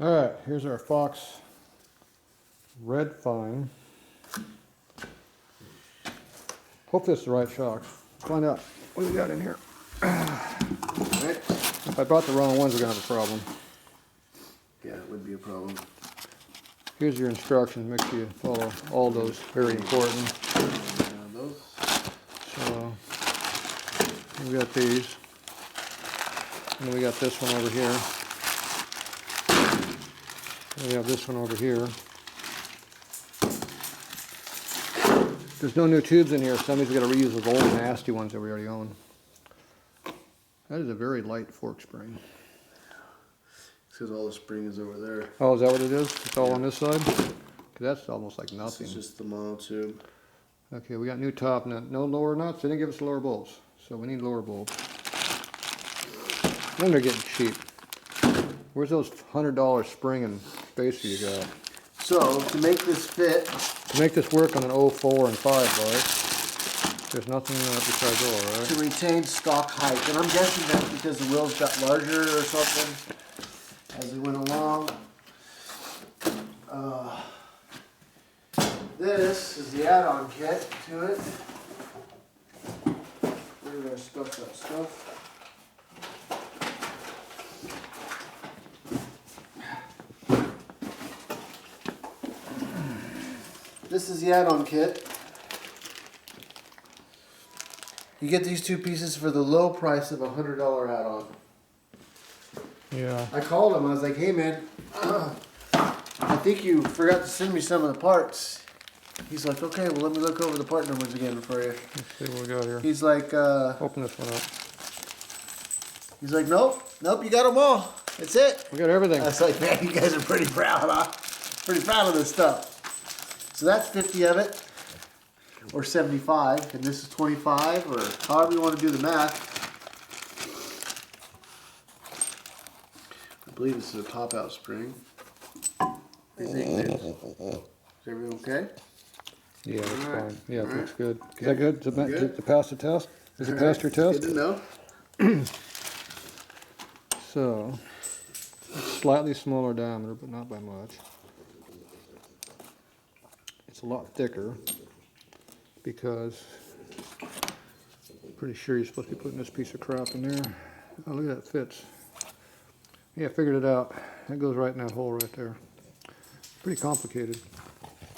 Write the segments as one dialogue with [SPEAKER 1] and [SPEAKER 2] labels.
[SPEAKER 1] Alright, here's our Fox Red Fine. Hopefully it's the right shock. Find out what we got in here.
[SPEAKER 2] Right.
[SPEAKER 1] If I brought the wrong ones, we're gonna have a problem.
[SPEAKER 2] Yeah, it would be a problem.
[SPEAKER 1] Here's your instructions. Make sure you follow all those. Very important.
[SPEAKER 2] Those.
[SPEAKER 1] So we got these, and then we got this one over here. And we have this one over here. There's no new tubes in here. Somebody's got to reuse those old nasty ones that we already own. That is a very light fork spring.
[SPEAKER 2] Because all the spring is over there.
[SPEAKER 1] Oh, is that what it is? It's all on this side? Because that's almost like nothing.
[SPEAKER 2] This is just the mono tube.
[SPEAKER 1] Okay, we got new top nut. No lower nuts. They didn't give us lower bolts. So we need lower bolts. Then they're getting cheap. Where's those $100 spring and spacer you got?
[SPEAKER 2] So, to make this fit...
[SPEAKER 1] To make this work on an 04 and 5, right? There's nothing besides oil, right?
[SPEAKER 2] To retain stock height. And I'm guessing that's because the wheels got larger or something as we went along. This is the add-on kit to it. Where did I stuff that stuff? This is the add-on kit. You get these two pieces for the low price of a $100 add-on.
[SPEAKER 1] Yeah.
[SPEAKER 2] I called him. I was like, "Hey man, I think you forgot to send me some of the parts." He's like, "Okay, well let me look over the part numbers again for you."
[SPEAKER 1] Let's see what we got here.
[SPEAKER 2] He's like,
[SPEAKER 1] Open this one up.
[SPEAKER 2] he's like, "Nope, you got them all. That's it."
[SPEAKER 1] We got everything.
[SPEAKER 2] I was like, "Man, you guys are pretty proud, huh? Pretty proud of this stuff." So that's 50 of it, or 75, and this is 25, or however you want to do the math. I believe this is a top-out spring. I think it is. Is everything okay?
[SPEAKER 1] Yeah, that's
[SPEAKER 2] All right.
[SPEAKER 1] fine. Yeah, it
[SPEAKER 2] All
[SPEAKER 1] looks
[SPEAKER 2] right.
[SPEAKER 1] good. Is that good?
[SPEAKER 2] Good.
[SPEAKER 1] To pass the test? Is it
[SPEAKER 2] All
[SPEAKER 1] passed your
[SPEAKER 2] right.
[SPEAKER 1] test?
[SPEAKER 2] Good to know.
[SPEAKER 1] So, it's slightly smaller diameter, but not by much. It's a lot thicker because I'm pretty sure you're supposed to be putting this piece of crap in there. Oh, look at that, it fits. Yeah, I figured it out. That goes right in that hole right there. Pretty complicated.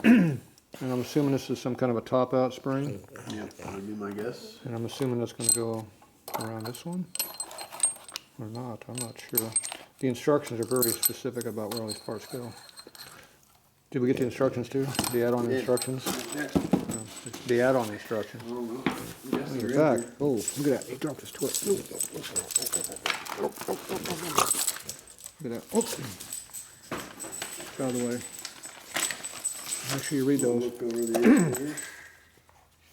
[SPEAKER 1] And I'm assuming this is some kind of a top-out spring.
[SPEAKER 2] Yeah, that would be my guess.
[SPEAKER 1] And I'm assuming that's going to go around this one. Or not, I'm not sure. The instructions are very specific about where all these parts go. Did we get the instructions too? The add-on instructions?
[SPEAKER 2] Yeah.
[SPEAKER 1] The add-on instructions.
[SPEAKER 2] Oh, yes,
[SPEAKER 1] On your
[SPEAKER 2] they're in
[SPEAKER 1] back. Oh, look at that. He dropped his twist. Look at that. Oops. Get out of the way. Make sure you read
[SPEAKER 2] there.
[SPEAKER 1] those.
[SPEAKER 2] Look over the edge.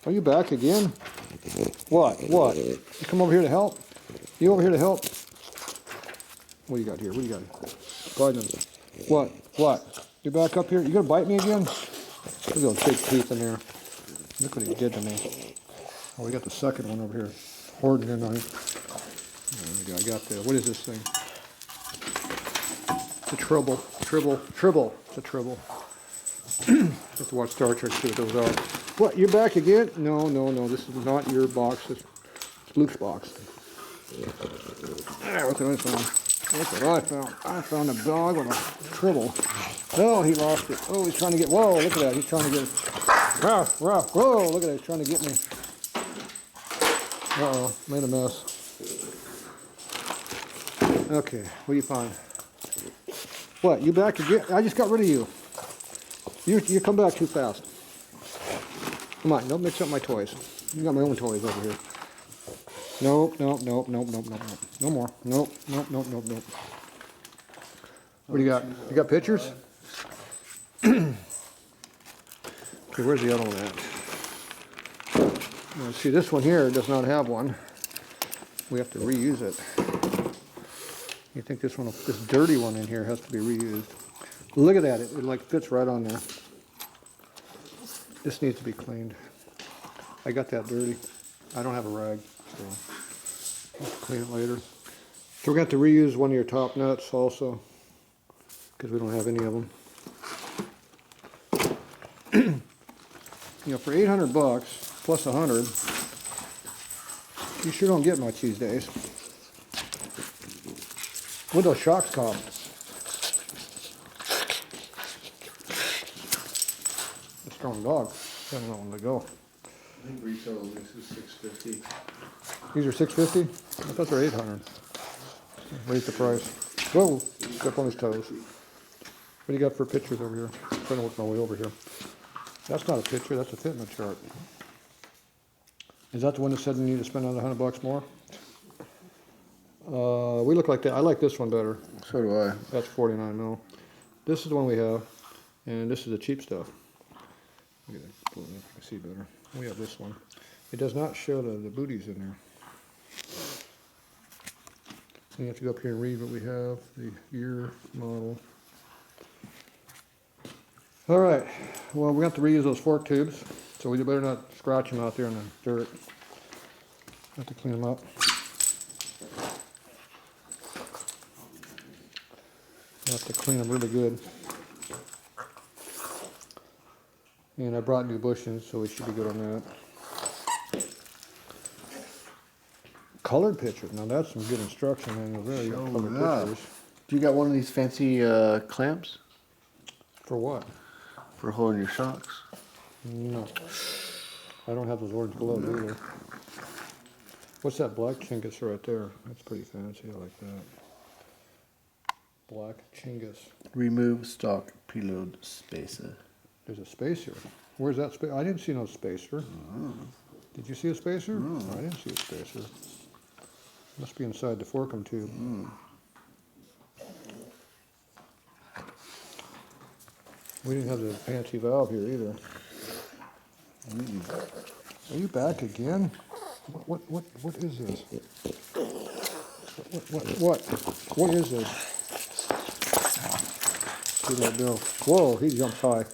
[SPEAKER 1] Are you back again? What? You come over here to help? You over here to help? What do you got here? What do you got? Gardner. What? You back up here? You gonna bite me again? Look at those big teeth in there. Look what he did to me. Oh, we got the second one over here. Hoarding in on it. There we go. I got the, what is this thing? It's a tribble. It's a tribble. Have to watch Star Trek to see what those are. What, you're back again? No, this is not your box. It's Luke's box. Look what I found. Look what I found. I found a dog with a tribble. Oh, he lost it. Oh, he's trying to get, whoa, look at that. He's trying to get, Ruff. Whoa, look at that. He's trying to get me. Uh-oh, made a mess. Okay, what do you find? What, you back again? I just got rid of you. You come back too fast. Come on, don't mix up my toys. You got my own toys over here. Nope. No more. Nope. What do you got? You got pictures? Okay, where's the other one at? Now, see, this one here does not have one. We have to reuse it. You think this dirty one in here has to be reused? Look at that, it like fits right on there. This needs to be cleaned. I got that dirty. I don't have a rag, so I'll clean it later. So we're going to have to reuse one of your top nuts also. because we don't have any of them. You know, for 800 bucks plus 100, you sure don't get much these days. What those shocks cost? A strong dog. I don't know when to go.
[SPEAKER 2] I think retail on this is $650.
[SPEAKER 1] These are $650? I thought they're 800. Raise the price. Whoa! Step on his toes. What do you got for pictures over here? I'm trying to work my way over here. That's not a picture, that's a fitment chart. Is that the one that said you need to spend another $100 more? We look like that. I like this one better.
[SPEAKER 2] So do I.
[SPEAKER 1] That's 49 mil. This is the one we have, and this is the cheap stuff. Look at that. Pull it up, I can see better. We have this one. It does not show the booties in there. You have to go up here and read what we have, the year, model. All right, well, we have to reuse those fork tubes, so we better not scratch them out there in the dirt. Have to clean them up. Have to clean them really good. And I brought new bushings, so we should be good on that. Colored pictures. Now that's some good instruction manual there. You got colored pictures.
[SPEAKER 2] Do you got one of these fancy clamps
[SPEAKER 1] For what?
[SPEAKER 2] for holding your shocks?
[SPEAKER 1] No. I don't have those orange gloves either. What's that black chingus right there? That's pretty fancy. I like that. Black chingus.
[SPEAKER 2] Remove stock preload spacer.
[SPEAKER 1] There's a spacer. Where's that spacer? I didn't see no spacer. Did you see a spacer? No, I didn't see a spacer. Must be inside the forkum tube. We didn't have the fancy valve here either. Are you back again? What is this? What is this? See that bill? Whoa, he jumps high.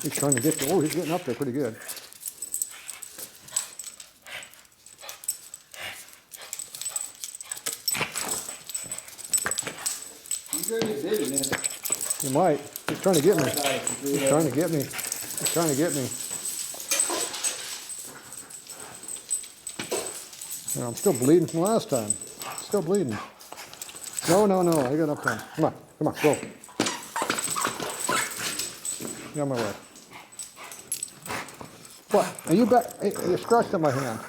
[SPEAKER 1] He's trying to get to, oh, he's getting up there pretty good.
[SPEAKER 2] You guys did it, man.
[SPEAKER 1] He might. He's trying to get me. He's trying to get me. He's trying to get me. You know, I'm still bleeding from last time. Still bleeding. No, I got enough time. Come on, go. Get out of my way. What? Are you back? Hey, you scratched at my hand.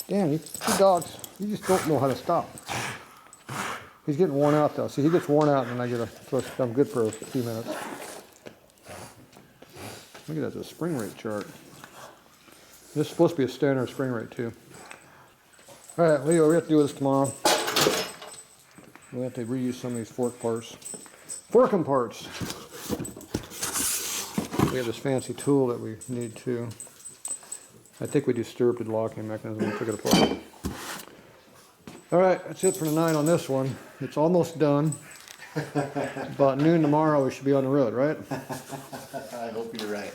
[SPEAKER 1] Damn, you dogs, you just don't know how to stop. He's getting worn out though. See, he gets worn out and then I get a, so I'm good for a few minutes. Look at that, it's a spring rate chart. This is supposed to be a standard spring rate too. All right, Leo, we have to do this tomorrow. We have to reuse some of these fork parts. Forkum parts. We have this fancy tool that we need too. I think we disturbed the locking mechanism and took it apart. All right, that's it for tonight on this one. It's almost done. About noon tomorrow we should be on the road, right?
[SPEAKER 2] I hope you're right.